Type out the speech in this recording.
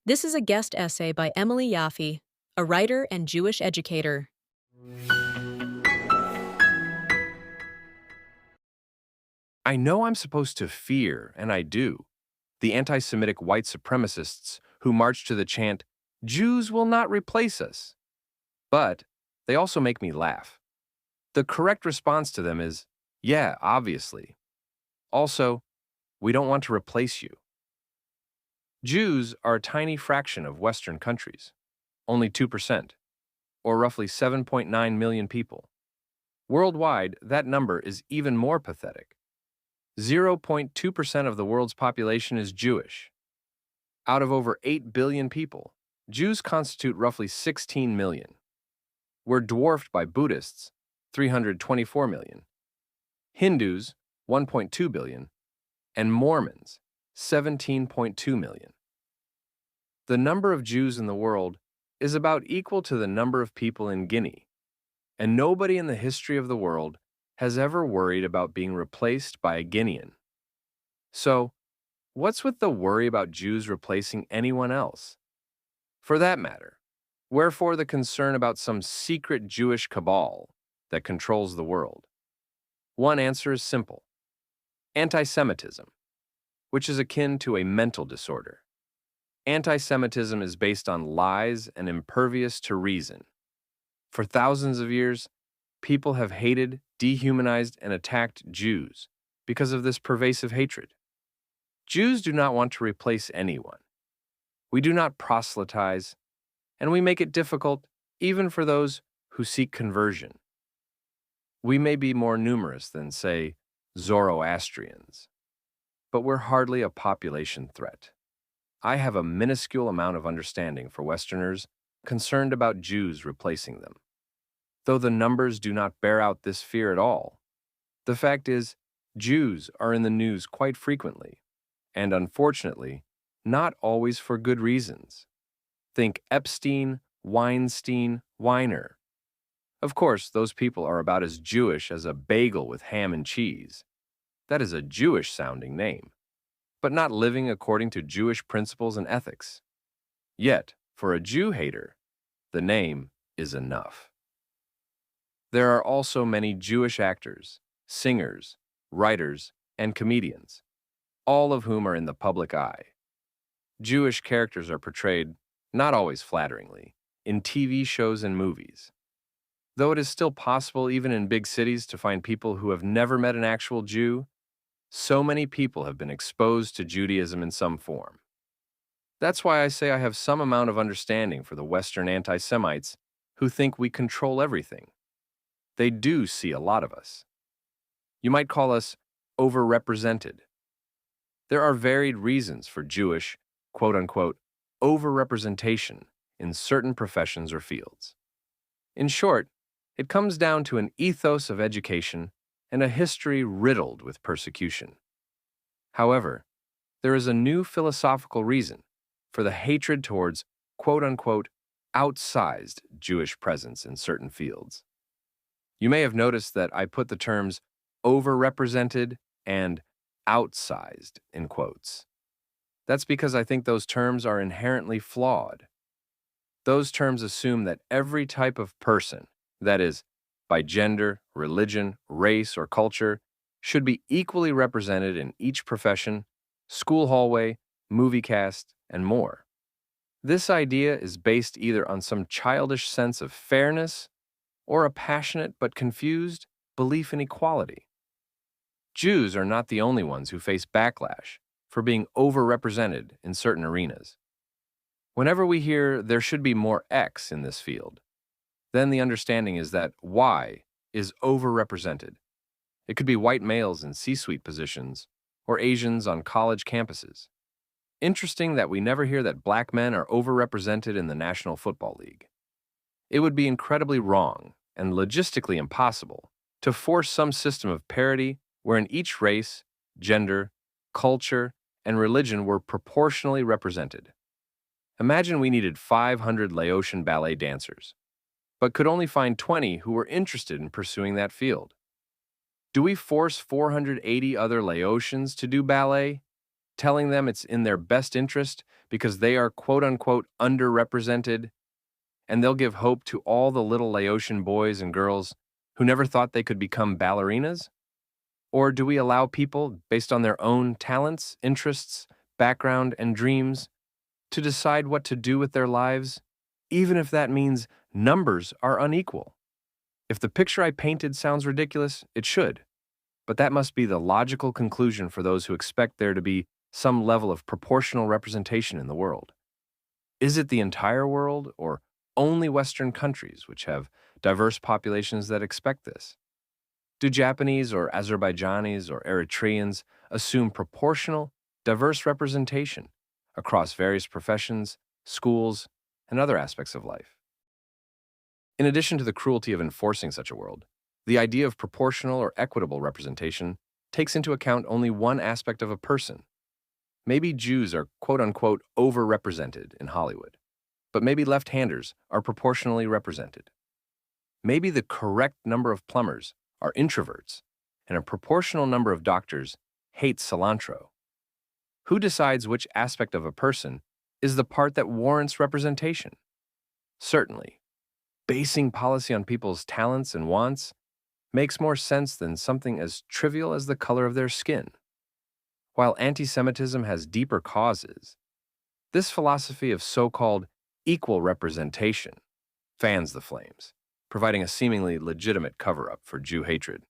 This is a guest essay by Emily Yaffe, a writer and Jewish educator. I know I'm supposed to fear, and I do, the anti-Semitic white supremacists who march to the chant, Jews will not replace us. But they also make me laugh. The correct response to them is, yeah, obviously. Also, we don't want to replace you. Jews are a tiny fraction of Western countries, only 2%, or roughly 7.9 million people. Worldwide, that number is even more pathetic. 0.2% of the world's population is Jewish. Out of over 8 billion people, Jews constitute roughly 16 million. We're dwarfed by Buddhists, 324 million, Hindus, 1.2 billion, and Mormons, 17.2 million. The number of Jews in the world is about equal to the number of people in Guinea, and nobody in the history of the world has ever worried about being replaced by a Guinean. So, what's with the worry about Jews replacing anyone else? For that matter, wherefore the concern about some secret Jewish cabal that controls the world? One answer is simple: anti-Semitism, which is akin to a mental disorder. Anti-Semitism is based on lies and impervious to reason. For thousands of years, people have hated, dehumanized, and attacked Jews because of this pervasive hatred. Jews do not want to replace anyone. We do not proselytize, and we make it difficult even for those who seek conversion. We may be more numerous than, say, Zoroastrians, but we're hardly a population threat. I have a minuscule amount of understanding for Westerners concerned about Jews replacing them. Though the numbers do not bear out this fear at all, the fact is, Jews are in the news quite frequently, and unfortunately, not always for good reasons. Think Epstein, Weinstein, Weiner. Of course, those people are about as Jewish as a bagel with ham and cheese. That is a Jewish-sounding name, but not living according to Jewish principles and ethics. Yet, for a Jew hater, the name is enough. There are also many Jewish actors, singers, writers, and comedians, all of whom are in the public eye. Jewish characters are portrayed, not always flatteringly, in TV shows and movies. Though it is still possible even in big cities to find people who have never met an actual Jew, so many people have been exposed to Judaism in some form. That's why I say I have some amount of understanding for the Western anti-Semites who think we control everything. They do see a lot of us. You might call us overrepresented. There are varied reasons for Jewish, quote-unquote, overrepresentation in certain professions or fields. In short, it comes down to an ethos of education and a history riddled with persecution. However, there is a new philosophical reason for the hatred towards, quote-unquote, outsized Jewish presence in certain fields. You may have noticed that I put the terms overrepresented and outsized in quotes. That's because I think those terms are inherently flawed. Those terms assume that every type of person, that is, by gender, religion, race, or culture, should be equally represented in each profession, school hallway, movie cast, and more. This idea is based either on some childish sense of fairness or a passionate but confused belief in equality. Jews are not the only ones who face backlash for being overrepresented in certain arenas. Whenever we hear there should be more X in this field, then the understanding is that Y is overrepresented. It could be white males in C-suite positions or Asians on college campuses. Interesting that we never hear that black men are overrepresented in the National Football League. It would be incredibly wrong and logistically impossible to force some system of parity wherein each race, gender, culture, and religion were proportionally represented. Imagine we needed 500 Laotian ballet dancers, but could only find 20 who were interested in pursuing that field. Do we force 480 other Laotians to do ballet? telling them it's in their best interest because they are quote-unquote underrepresented, and they'll give hope to all the little Laotian boys and girls who never thought they could become ballerinas? Or do we allow people, based on their own talents, interests, background, and dreams, to decide what to do with their lives, even if that means numbers are unequal? If the picture I painted sounds ridiculous, it should, but that must be the logical conclusion for those who expect there to be some level of proportional representation in the world. Is it the entire world, or only Western countries which have diverse populations that expect this? Do Japanese or Azerbaijanis or Eritreans assume proportional, diverse representation across various professions, schools, and other aspects of life? In addition to the cruelty of enforcing such a world, the idea of proportional or equitable representation takes into account only one aspect of a person. Maybe Jews are quote-unquote overrepresented in Hollywood, but maybe left-handers are proportionally represented. Maybe the correct number of plumbers are introverts, and a proportional number of doctors hate cilantro. Who decides which aspect of a person is the part that warrants representation? Certainly, basing policy on people's talents and wants makes more sense than something as trivial as the color of their skin. While anti-Semitism has deeper causes, this philosophy of so-called equal representation fans the flames, providing a seemingly legitimate cover-up for Jew hatred.